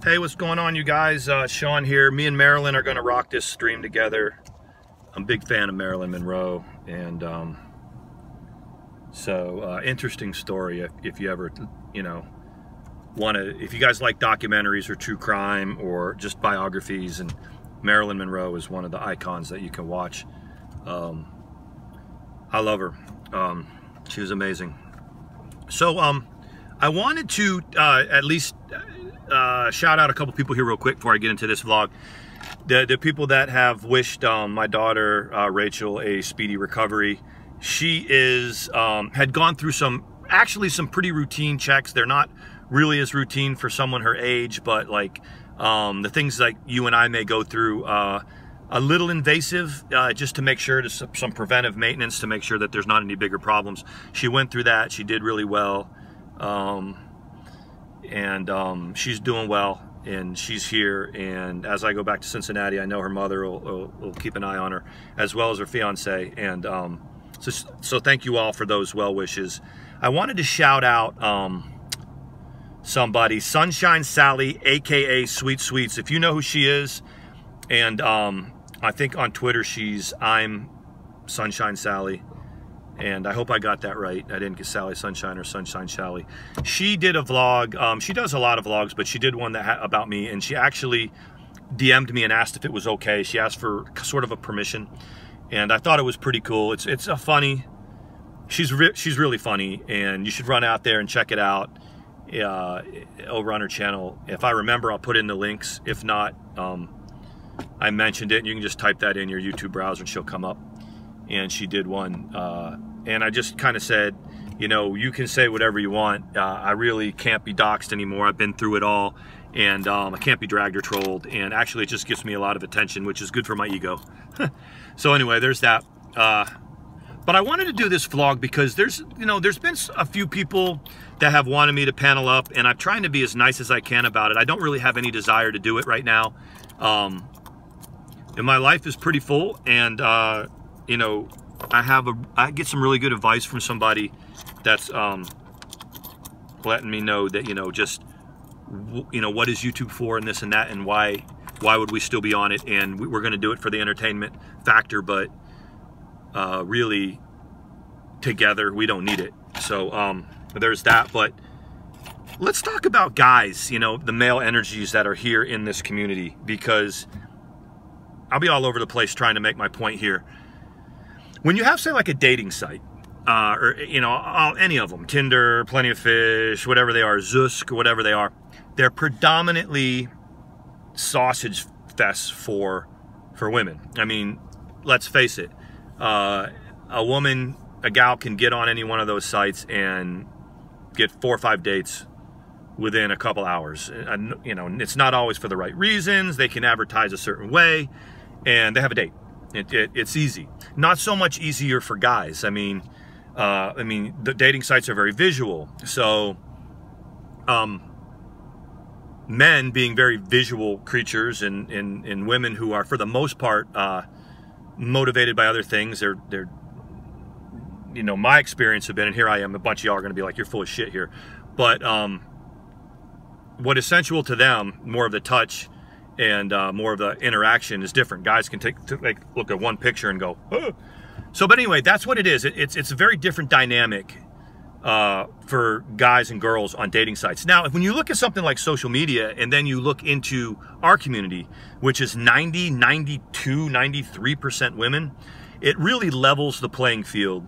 Hey, what's going on, you guys? Sean here. Me and Marilyn are going to rock this stream together. I'm a big fan of Marilyn Monroe, and interesting story. If you ever, if you guys like documentaries or true crime or just biographies, and Marilyn Monroe is one of the icons that you can watch. I love her. She was amazing. So I wanted to at least shout out a couple people here real quick before I get into this vlog. The people that have wished my daughter Rachel a speedy recovery. She had gone through some pretty routine checks. They're not really as routine for someone her age, but like the things like you and I may go through, a little invasive, just to make sure, some preventive maintenance to make sure that there's not any bigger problems. She went through that. She did really well. She's doing well, and she's here. And as I go back to Cincinnati, I know her mother will keep an eye on her, as well as her fiance. And so thank you all for those well wishes. I wanted to shout out somebody, Sunshine Sally, aka Sweet Sweets. If you know who she is, and I think on Twitter I'm Sunshine Sally. And I hope I got that right. I didn't get Sally Sunshine or Sunshine Sally. She did a vlog. She does a lot of vlogs, but she did one about me, and she actually DM'd me and asked if it was okay. She asked for sort of a permission, and I thought it was pretty cool. It's a funny. She's really funny, and you should run out there and check it out over on her channel. If I remember, I'll put in the links. If not, I mentioned it, and you can just type that in your YouTube browser, and she'll come up. And she did one, and I just kind of said, you can say whatever you want. I really can't be doxxed anymore. I've been through it all, and I can't be dragged or trolled. And actually, it just gives me a lot of attention, which is good for my ego. So anyway, there's that. But I wanted to do this vlog because there's been a few people that have wanted me to panel up, and I'm trying to be as nice as I can about it. I don't really have any desire to do it right now. And my life is pretty full, and I get some really good advice from somebody that's letting me know that what is YouTube for, and this and that, and why would we still be on it, and we're going to do it for the entertainment factor, but really together we don't need it. So there's that. But let's talk about guys, the male energies that are here in this community, because I'll be all over the place trying to make my point here. When you have, say, like a dating site, or any of them, Tinder, Plenty of Fish, whatever they are, Zusk, whatever they are, they're predominantly sausage fests for women. I mean, let's face it, a gal can get on any one of those sites and get 4 or 5 dates within a couple hours. And, it's not always for the right reasons. They can advertise a certain way, and they have a date. It's easy. Not so much easier for guys. I mean, the dating sites are very visual. So, men being very visual creatures, and women who are, for the most part, motivated by other things. They're my experience have been, and here I am, a bunch of y'all are going to be like, you're full of shit here. But what is sensual to them, more of the touch, and more of the interaction, is different. Guys can look at one picture and go, oh. So, but anyway, that's what it is. It's a very different dynamic for guys and girls on dating sites. Now, when you look at something like social media, and then you look into our community, which is 90, 92, 93% women, it really levels the playing field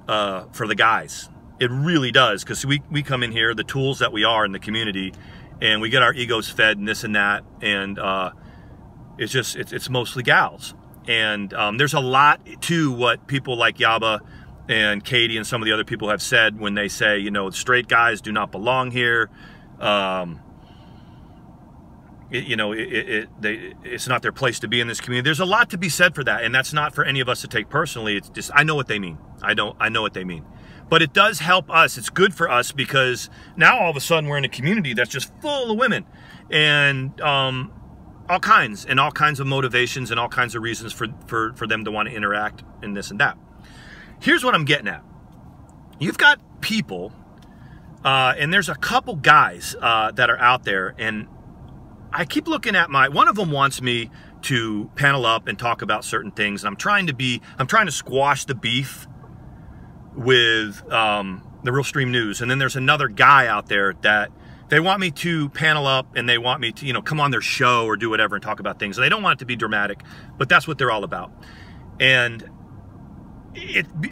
for the guys. It really does, because we come in here, the tools that we are in the community, and we get our egos fed and this and that, and it's mostly gals. And there's a lot to what people like Yaba and Katie and some of the other people have said when they say, straight guys do not belong here. It's not their place to be in this community. There's a lot to be said for that, and that's not for any of us to take personally. It's just, I know what they mean. I know what they mean. But it does help us. It's good for us, because now all of a sudden we're in a community that's just full of women, and all kinds of motivations and all kinds of reasons for them to want to interact and this and that. Here's what I'm getting at. You've got people, and there's a couple guys that are out there, and I keep looking at one of them wants me to panel up and talk about certain things. And I'm trying to squash the beef with the Real Stream News. And then there's another guy out there that they want me to panel up and they want me to, you know, come on their show or do whatever and talk about things. And they don't want it to be dramatic, but that's what they're all about. And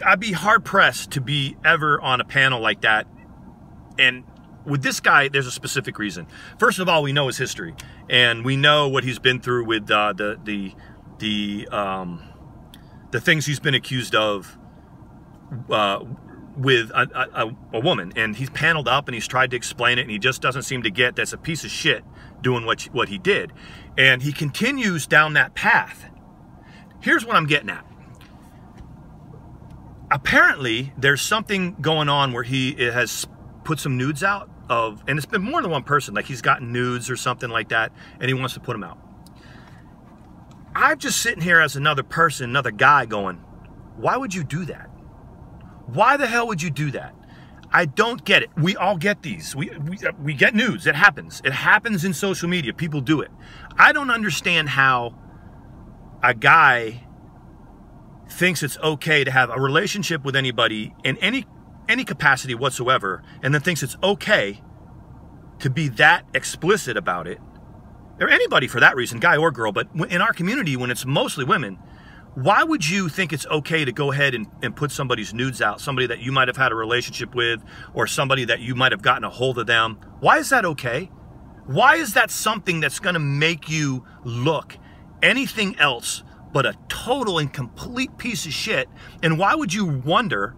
I'd be hard pressed to be ever on a panel like that. And with this guy, there's a specific reason. First of all, we know his history, and we know what he's been through with the things he's been accused of with a woman. And he's paneled up and he's tried to explain it, and he just doesn't seem to get that's a piece of shit doing what he did. And he continues down that path. Here's what I'm getting at. Apparently, there's something going on where he has put some nudes out of, and it's been more than one person, like he's gotten nudes or something like that, and he wants to put them out. I'm just sitting here as another person, another guy going, why would you do that? Why the hell would you do that? I don't get it. We all get these. We get nudes. It happens. It happens in social media. People do it. I don't understand how a guy thinks it's okay to have a relationship with anybody in any capacity whatsoever, and then thinks it's okay to be that explicit about it, or anybody for that reason, guy or girl. But in our community, when it's mostly women, why would you think it's okay to go ahead and put somebody's nudes out, somebody that you might have had a relationship with, or somebody that you might have gotten a hold of them? Why is that okay? Why is that something that's going to make you look anything else but a total and complete piece of shit? And why would you wonder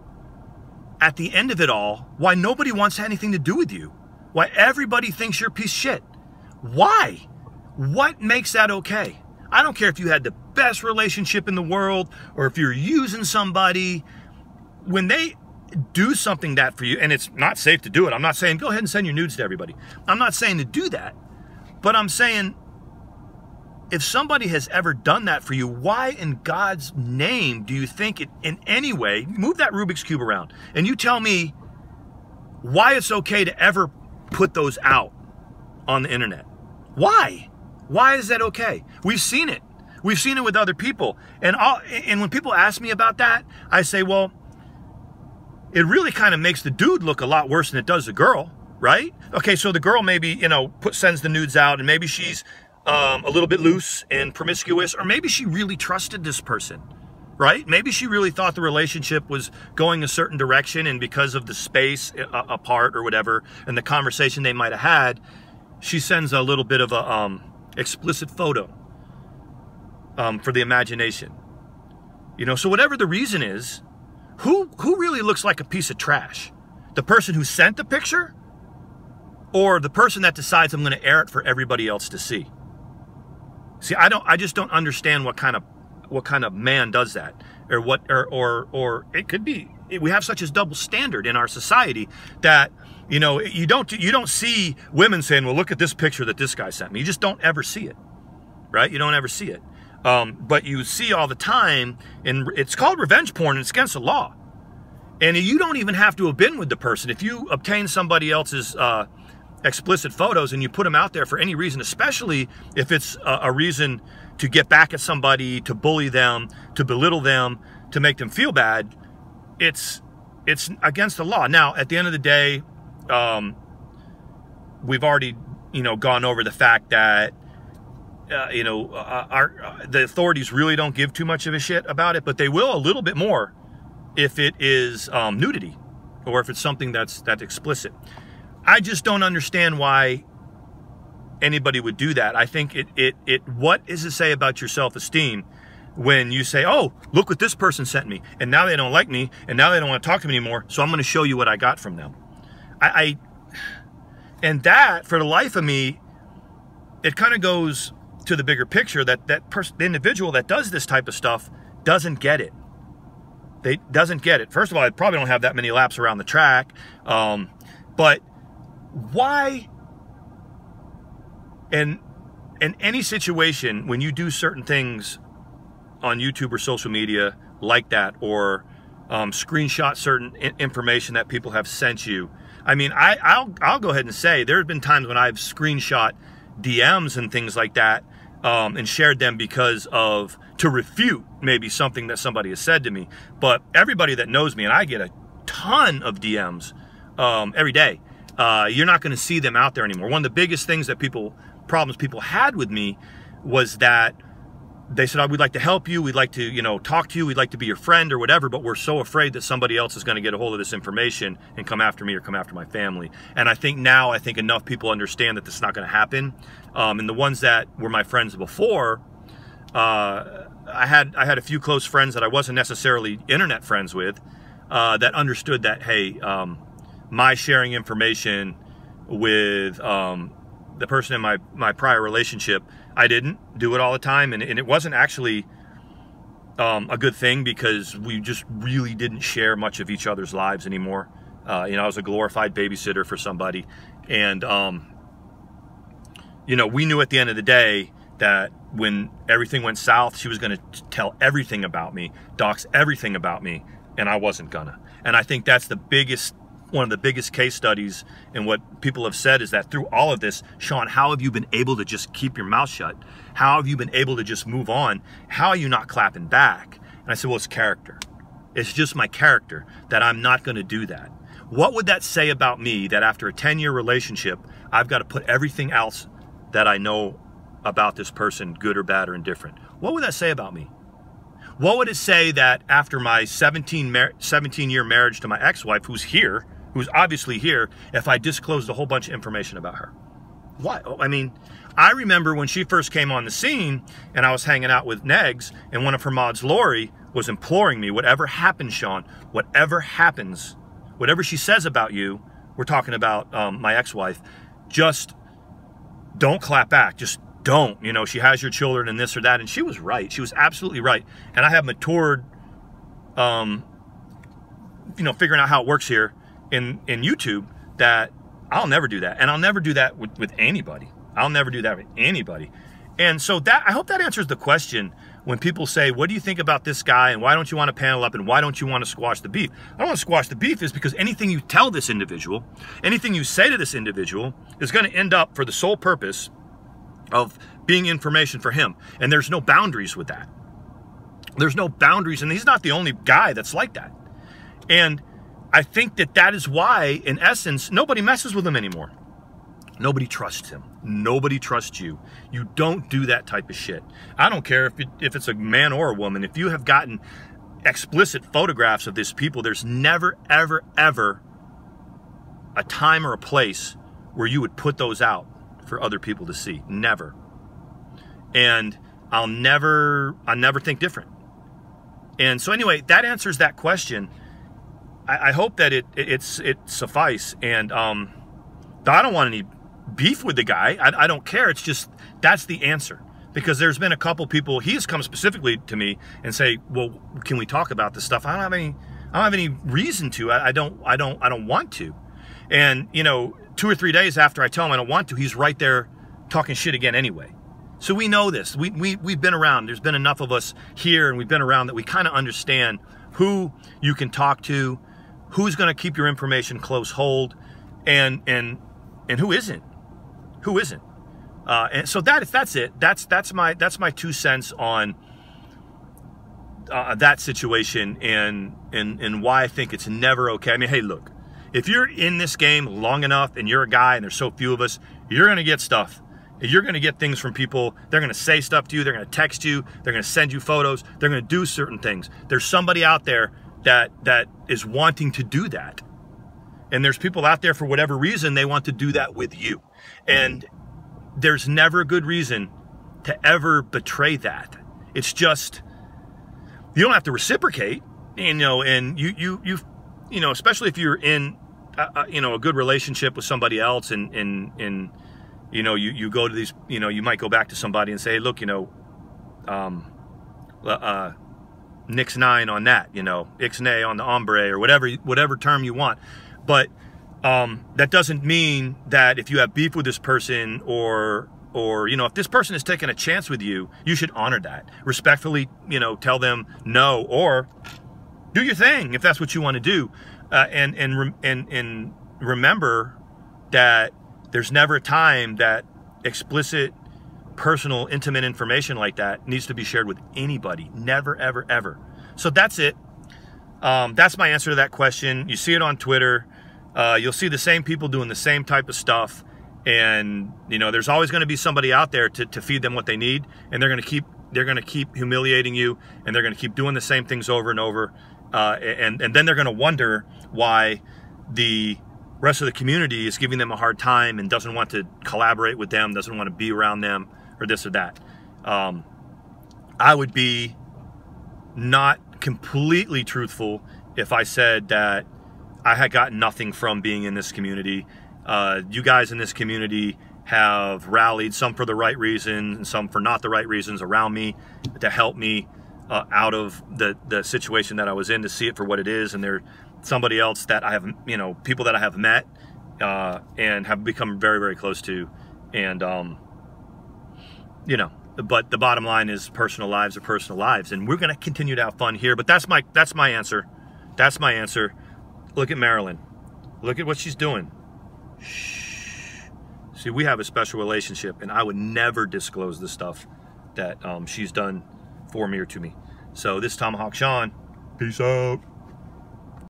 at the end of it all why nobody wants anything to do with you? Why everybody thinks you're a piece of shit? Why? What makes that okay? I don't care if you had the best relationship in the world or if you're using somebody. When they do something that for you, and it's not safe to do it. I'm not saying go ahead and send your nudes to everybody. I'm not saying to do that. But I'm saying, if somebody has ever done that for you, why in God's name do you think it in any way, move that Rubik's Cube around, and you tell me why it's okay to ever put those out on the internet? Why? Why is that okay? We've seen it. We've seen it with other people. And when people ask me about that, I say, well, it really kind of makes the dude look a lot worse than it does the girl, right? Okay, so the girl maybe, you know, sends the nudes out, and maybe she's a little bit loose and promiscuous, or maybe she really trusted this person, right? Maybe she really thought the relationship was going a certain direction, and because of the space apart or whatever, and the conversation they might have had, she sends a little bit of a explicit photo for the imagination. You know, so whatever the reason is, who really looks like a piece of trash? The person who sent the picture, or the person that decides I'm going to air it for everybody else to see? See, I just don't understand what kind of man does that, or it could be, we have such a double standard in our society that, you know, you don't see women saying, well, look at this picture that this guy sent me. You just don't ever see it, right? You don't ever see it. But you see all the time, and it's called revenge porn, and it's against the law. And you don't even have to have been with the person. If you obtain somebody else's explicit photos and you put them out there for any reason, especially if it's a reason to get back at somebody, to bully them, to belittle them, to make them feel bad, it's against the law. Now, at the end of the day, we've already, you know, gone over the fact that you know, the authorities really don't give too much of a shit about it, but they will a little bit more if it is nudity, or if it's something that's explicit. I just don't understand why anybody would do that. I think what does it say about your self-esteem when you say, oh, look what this person sent me, and now they don't like me, and now they don't want to talk to me anymore, so I'm going to show you what I got from them. And that, for the life of me, it kind of goes to the bigger picture that the individual that does this type of stuff doesn't get it. They doesn't get it. First of all, I probably don't have that many laps around the track. But why, in any situation, when you do certain things on YouTube or social media like that, or screenshot certain information that people have sent you, I mean, I'll go ahead and say there have been times when I've screenshot DMs and things like that, and shared them to refute maybe something that somebody has said to me. But everybody that knows me, and I get a ton of DMs every day, you're not going to see them out there anymore. One of the biggest things that problems people had with me was that they said, oh, we'd like to help you, we'd like to, talk to you, we'd like to be your friend or whatever, but we're so afraid that somebody else is going to get a hold of this information and come after me or come after my family. And I think enough people understand that this is not going to happen. And the ones that were my friends before, I had a few close friends that I wasn't necessarily internet friends with, that understood that, hey, my sharing information with the person in my prior relationship, I didn't do it all the time, and it wasn't actually a good thing, because we just really didn't share much of each other's lives anymore. I was a glorified babysitter for somebody, and we knew at the end of the day that when everything went south, she was going to tell everything about me, dox everything about me, and I wasn't gonna. And I think that's one of the biggest case studies, and what people have said is that through all of this, Sean, how have you been able to just keep your mouth shut? How have you been able to just move on? How are you not clapping back? And I said, well, it's character. It's just my character that I'm not going to do that. What would that say about me, that after a 10-year relationship, I've got to put everything else that I know about this person, good or bad or indifferent? What would that say about me? What would it say that after my 17-year marriage to my ex-wife, who's obviously here, if I disclosed a whole bunch of information about her? What? I mean, I remember when she first came on the scene and I was hanging out with Negs, and one of her mods, Lori, was imploring me, whatever happens, Sean, whatever happens, whatever she says about you, we're talking about my ex-wife, just don't clap back. Just don't. She has your children and this or that. And she was right. She was absolutely right. And I have matured, figuring out how it works here in YouTube, that I'll never do that. And I'll never do that with anybody. I'll never do that with anybody. And so I hope that answers the question when people say, what do you think about this guy, and why don't you want to panel up, and why don't you want to squash the beef? I don't want to squash the beef is because anything you tell this individual, anything you say to this individual is going to end up for the sole purpose of being information for him. And there's no boundaries with that. There's no boundaries, and he's not the only guy that's like that. And I think that is why, in essence, nobody messes with him anymore. Nobody trusts him. Nobody trusts you. You don't do that type of shit. I don't care if it's a man or a woman. If you have gotten explicit photographs of these people, there's never, ever, ever a time or a place where you would put those out for other people to see. Never. And I'll never think different. And so anyway, that answers that question. I hope that it suffice. And I don't want any beef with the guy. I don't care. It's just, that's the answer. Because there's been a couple people, he's come specifically to me and say, well, can we talk about this stuff? I don't have any reason to. I don't want to. And 2 or 3 days after I tell him I don't want to, he's right there talking shit again anyway. So we know this. We've been around. There's been enough of us here, and we've been around, that we kind of understand who you can talk to, who's going to keep your information close hold, and who isn't. Who isn't. And so that's it. That's my 2 cents on that situation, and why I think it's never okay. I mean, hey, look, if you're in this game long enough and you're a guy and there's so few of us, you're going to get stuff. You're going to get things from people. They're going to say stuff to you. They're going to text you. They're going to send you photos. They're going to do certain things. There's somebody out there that is wanting to do that. And there's people out there, for whatever reason, they want to do that with you. And there's never a good reason to ever betray that. It's just, you don't have to reciprocate, and you especially if you're in a good relationship with somebody else, and you go to these, you might go back to somebody and say, hey, look, nix 9 on that, ixnay on the hombre, or whatever term you want. But that doesn't mean that if you have beef with this person, or if this person is taking a chance with you, you should honor that. Respectfully, tell them no, or do your thing if that's what you want to do. And remember that there's never a time that explicit, personal, intimate information like that needs to be shared with anybody. Never, ever, ever. So that's it. That's my answer to that question. You see it on Twitter. You'll see the same people doing the same type of stuff. And, you know, there's always going to be somebody out there to feed them what they need. And they're going to keep humiliating you. And they're going to keep doing the same things over and over. And then they're going to wonder why the rest of the community is giving them a hard time and doesn't want to collaborate with them, doesn't want to be around them, or this or that. I would be not completely truthful if I said that I had gotten nothing from being in this community. You guys in this community have rallied, some for the right reasons and some for not the right reasons, around me to help me out of the situation that I was in, to see it for what it is. And they're somebody else that I have, you know, people that I have met and have become very, very close to. And, you know, but the bottom line is personal lives are personal lives. And we're going to continue to have fun here. But that's my answer. That's my answer. Look at Marilyn. Look at what she's doing. Shh. See, we have a special relationship, and I would never disclose the stuff that she's done for me or to me. So this is Tomahawk Sean. Peace out.